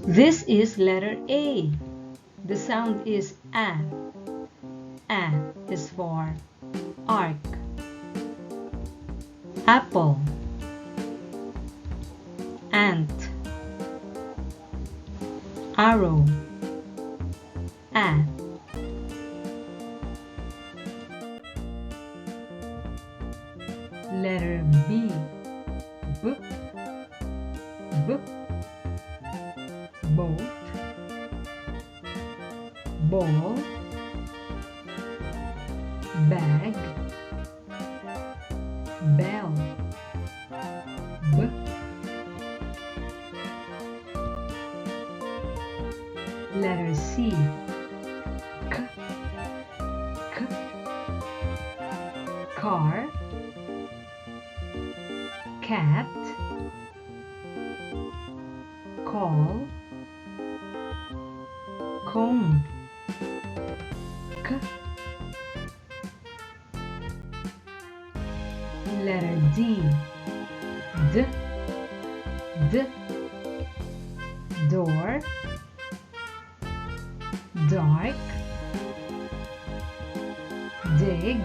This is letter A. The sound is A. A is for arc. Apple. Ant. Arrow. A. Letter B. B. B. Boat. Ball. Bag. Bell. B. Letter C. K. K. Car. Cat. Call. Comb. K. Letter D. D. D. Door. Dark. Dig.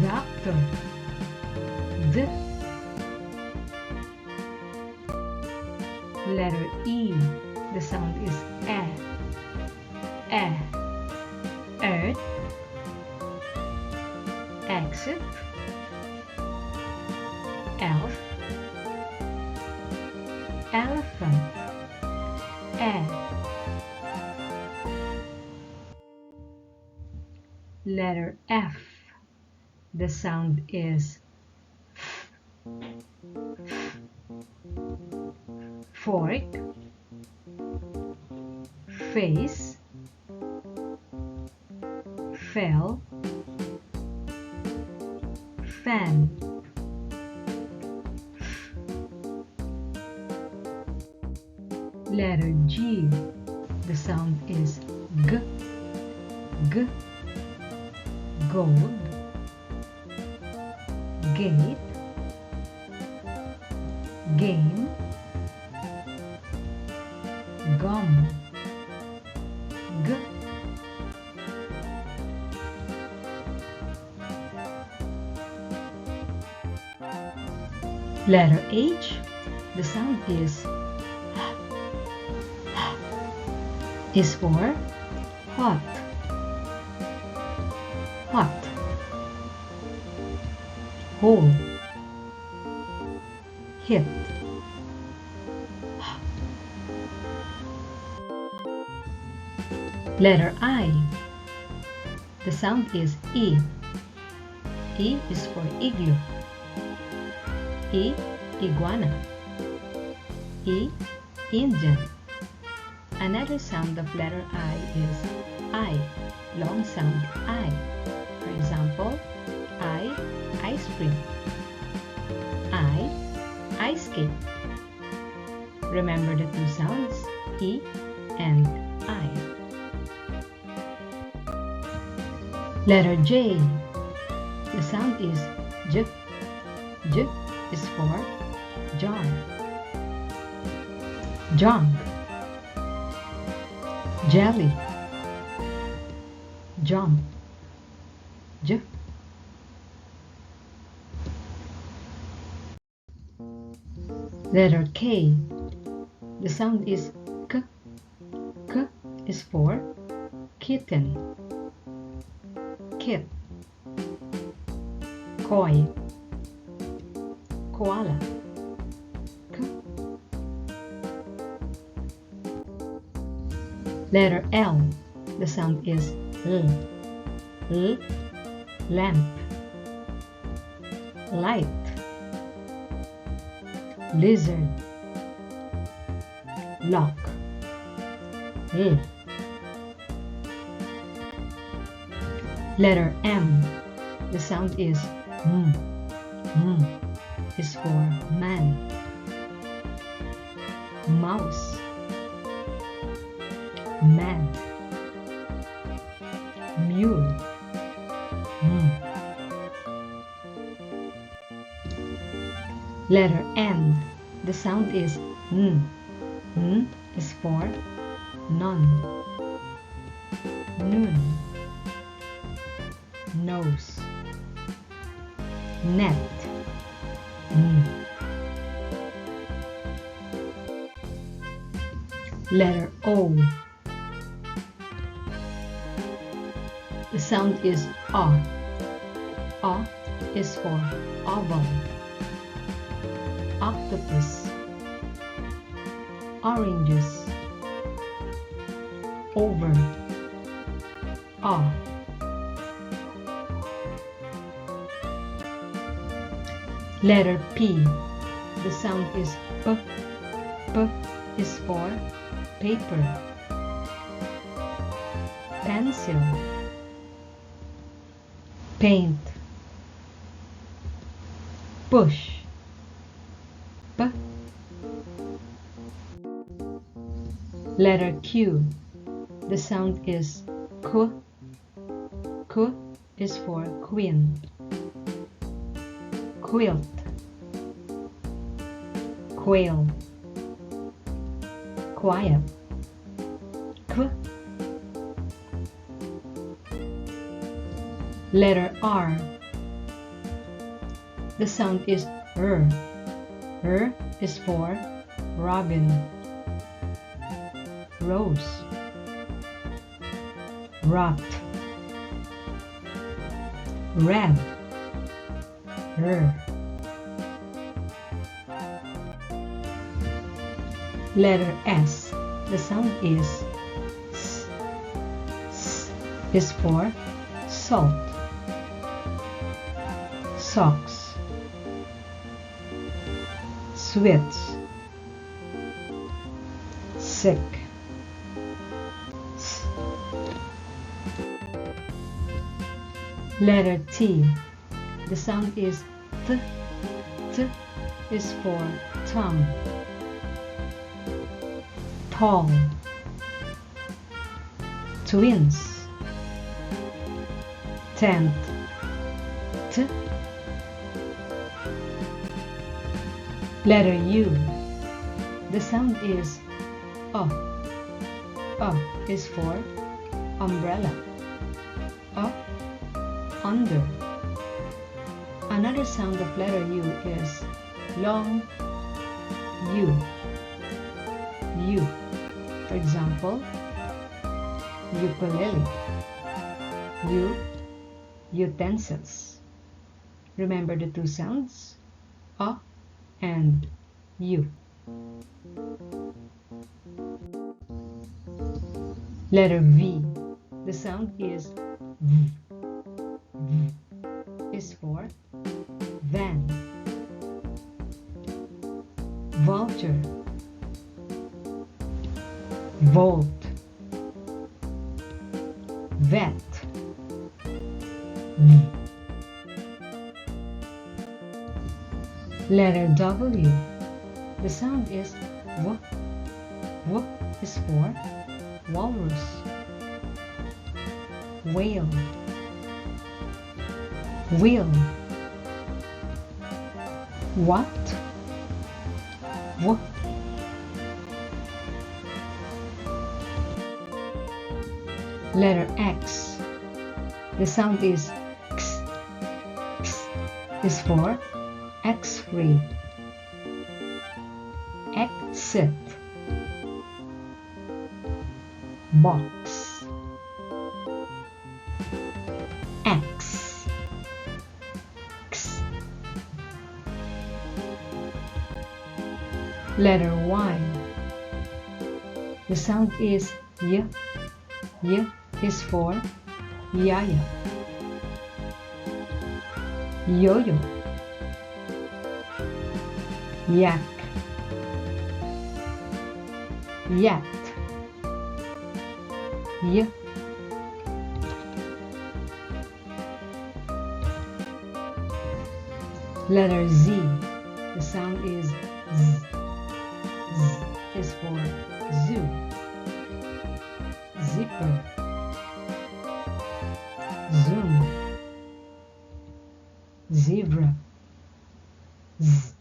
Doctor. D. Letter E. The sound is E. E. Earth. Exit. Elf. Elephant. E. Letter F. The sound is F. Fork. Face. Fell. Fan. Letter G. The sound is G. G. Gold. Gate. Game. Gum. G. Letter H. The sound is for hot. Hot. Hole. Hit. Letter I. The sound is E. E is for igloo. E. Iguana. E. Indian. Another sound of letter I is I. Long sound I. For example, I. Ice cream. I. Ice skate. Remember the two sounds, E and I. Letter J. The sound is J. J is for jar. Junk. Jelly. Jump. J. Letter K. The sound is K. K is for kitten. Kit. Koi. Koala. K. Letter L. The sound is L. L. Lamp. Light. Lizard. Lock. L. Letter M. The sound is M. M is for man. Mouse. Mad. Mule. Letter N. The sound is N. N is for none. Noon. Nose. Net. N. Letter O. The sound is A. A is for oval. Octopus. Oranges. Over. A. Letter P. The sound is P. P is for paper. Pencil. Paint. Push. P. Letter Q. The sound is Q. Q is for queen. Quilt. Quail. Quiet. Q. Letter R. The sound is R. R is for robin. Rose. Rot. Red. R. Letter S. The sound is S. S is for salt. Socks. Switch. Sick. S. Letter T. The sound is T. T is for tongue. Tall. Twins. Tent. T. Letter U. The sound is A. A is for umbrella. A. Under. Another sound of letter U is long U. U. For example, ukulele. U. Utensils. Remember the two sounds? A and U. Letter V. The sound is V. V is for van. Vulture. Volt. Vet. V. Letter W. The sound is W. W is for walrus. Whale. Wheel. What? W. Letter X. The sound is X. X is for X-ray. Exit. Box. X. X. Letter Y. The sound is Y. Y is for yaya. Yo-yo. Yak. Yat. Y. Letter Z. The sound is Z. Z is for zoo. Zipper. Zoom. Zebra. Z.